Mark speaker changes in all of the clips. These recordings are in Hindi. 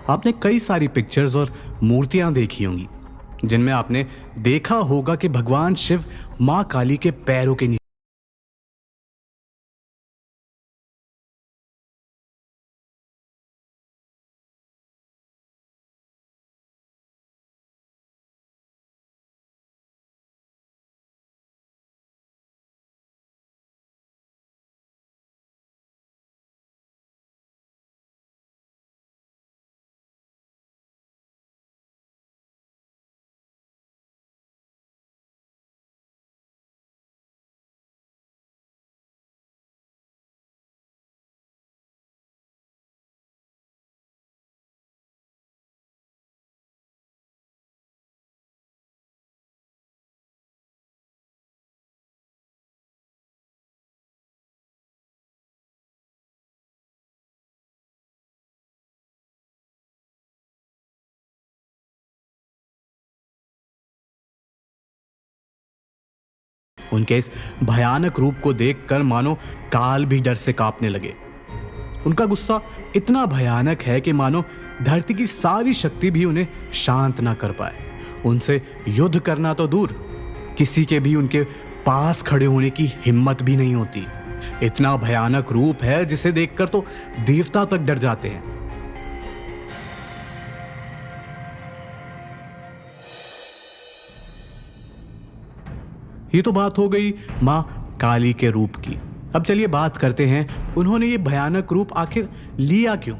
Speaker 1: आपने कई सारी पिक्चर्स और मूर्तियां देखी होंगी जिनमें आपने देखा होगा कि भगवान शिव मां काली के पैरों के नीचे। उनके इस भयानक रूप को देखकर मानो काल भी डर से कांपने लगे। उनका गुस्सा इतना भयानक है कि मानो धरती की सारी शक्ति भी उन्हें शांत ना कर पाए। उनसे युद्ध करना तो दूर, किसी के भी उनके पास खड़े होने की हिम्मत भी नहीं होती। इतना भयानक रूप है जिसे देखकर तो देवता तक डर जाते हैं। ये तो बात हो गई मां काली के रूप की। अब चलिए बात करते हैं उन्होंने ये भयानक रूप आखिर लिया क्यों।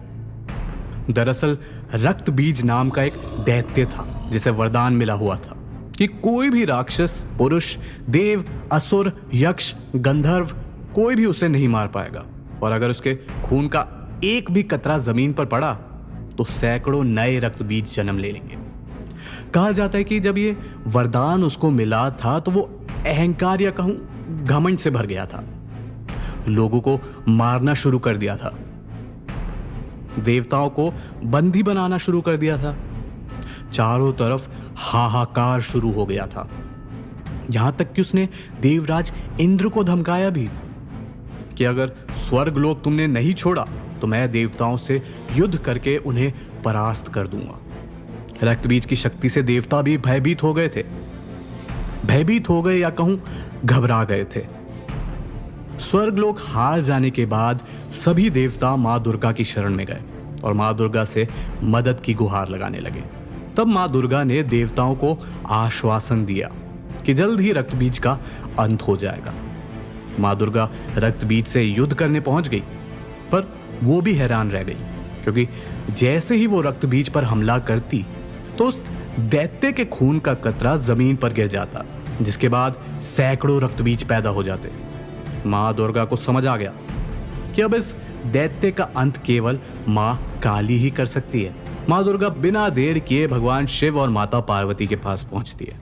Speaker 1: दरअसल रक्त बीज नाम का एक दैत्य था जिसे वरदान मिला हुआ था कि कोई भी राक्षस, पुरुष, देव, असुर, यक्ष, गंधर्व कोई भी उसे नहीं मार पाएगा। और अगर उसके खून का एक भी कतरा जमीन पर पड़ा तो सैकड़ों नए रक्त बीज जन्म ले लेंगे। कहा जाता है कि जब ये वरदान उसको मिला था तो वो अहंकार या कहूं घमंड से भर गया था। लोगों को मारना शुरू कर दिया था, देवताओं को बंदी बनाना शुरू कर दिया था। चारों तरफ हाहाकार शुरू हो गया था। यहां तक कि उसने देवराज इंद्र को धमकाया भी कि अगर स्वर्ग लोक तुमने नहीं छोड़ा तो मैं देवताओं से युद्ध करके उन्हें परास्त कर दूंगा। रक्त बीज की शक्ति से देवता भी भयभीत हो गए थे। भयभीत हो गए या कहूं घबरा गए थे। स्वर्गलोक हार जाने के बाद सभी देवता मां दुर्गा की शरण में गए और मां दुर्गा से मदद की गुहार लगाने लगे। तब मां दुर्गा ने देवताओं को आश्वासन दिया कि जल्द ही रक्त बीज का अंत हो जाएगा। मां दुर्गा रक्त बीज से युद्ध करने पहुंच गई, पर वो भी हैरान रह गई क्योंकि जैसे ही वो रक्त बीज पर हमला करती तो उस दैत्य के खून का कतरा जमीन पर गिर जाता, जिसके बाद सैकड़ों रक्त बीज पैदा हो जाते। मां दुर्गा को समझ आ गया कि अब इस दैत्य का अंत केवल मां काली ही कर सकती है। मां दुर्गा बिना देर किए भगवान शिव और माता पार्वती के पास पहुंचती है,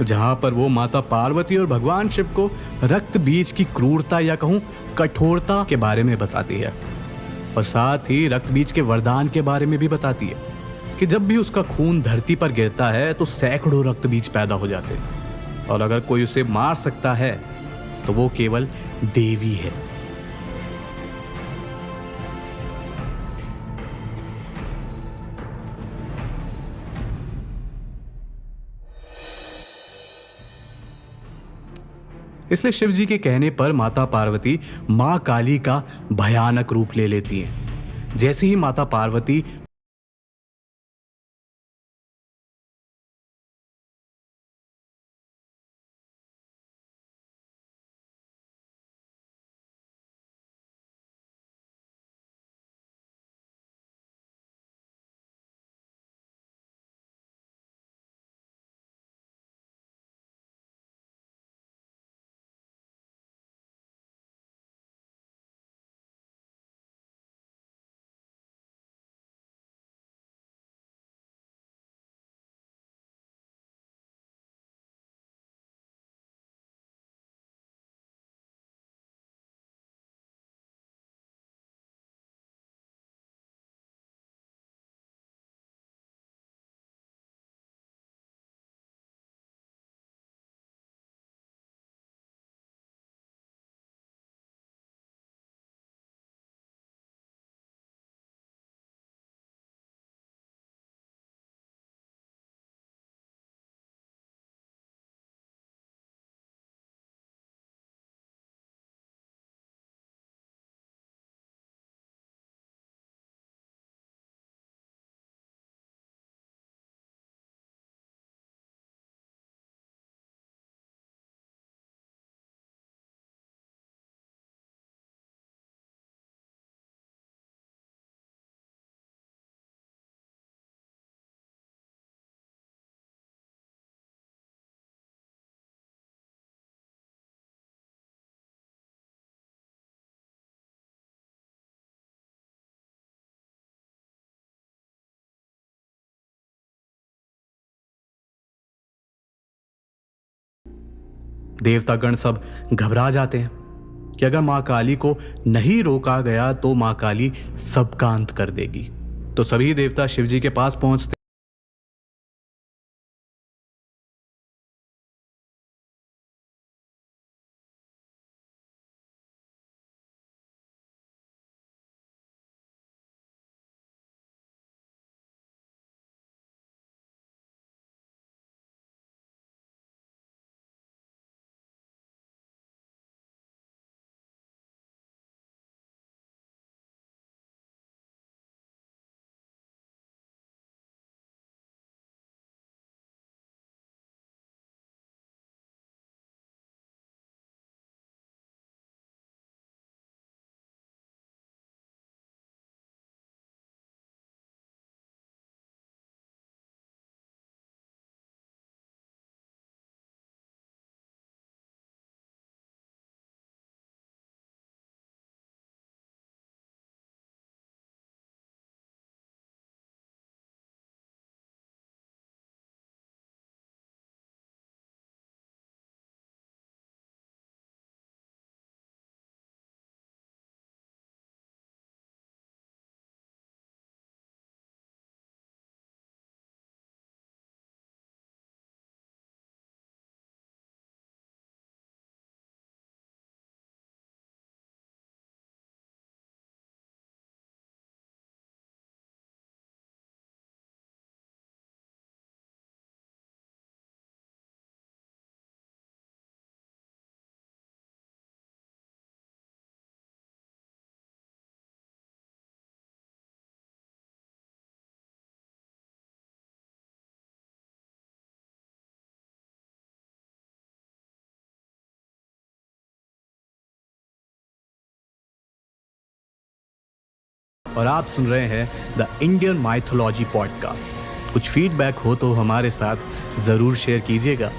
Speaker 1: जहां पर वो माता पार्वती और भगवान शिव को रक्त बीज की क्रूरता या कहूं कठोरता के बारे में बताती है और साथ ही रक्त बीज के वरदान के बारे में भी बताती है कि जब भी उसका खून धरती पर गिरता है तो सैकड़ों रक्त बीज पैदा हो जाते हैं और अगर कोई उसे मार सकता है तो वो केवल देवी है। इसलिए शिव जी के कहने पर माता पार्वती मां काली का भयानक रूप ले लेती हैं। जैसे ही माता पार्वती देवतागण सब घबरा जाते हैं कि अगर माँ काली को नहीं रोका गया तो माँ काली सबका अंत कर देगी। तो सभी देवता शिव जी के पास पहुंचते और आप सुन रहे हैं द इंडियन माइथोलॉजी पॉडकास्ट। कुछ फीडबैक हो तो हमारे साथ ज़रूर शेयर कीजिएगा।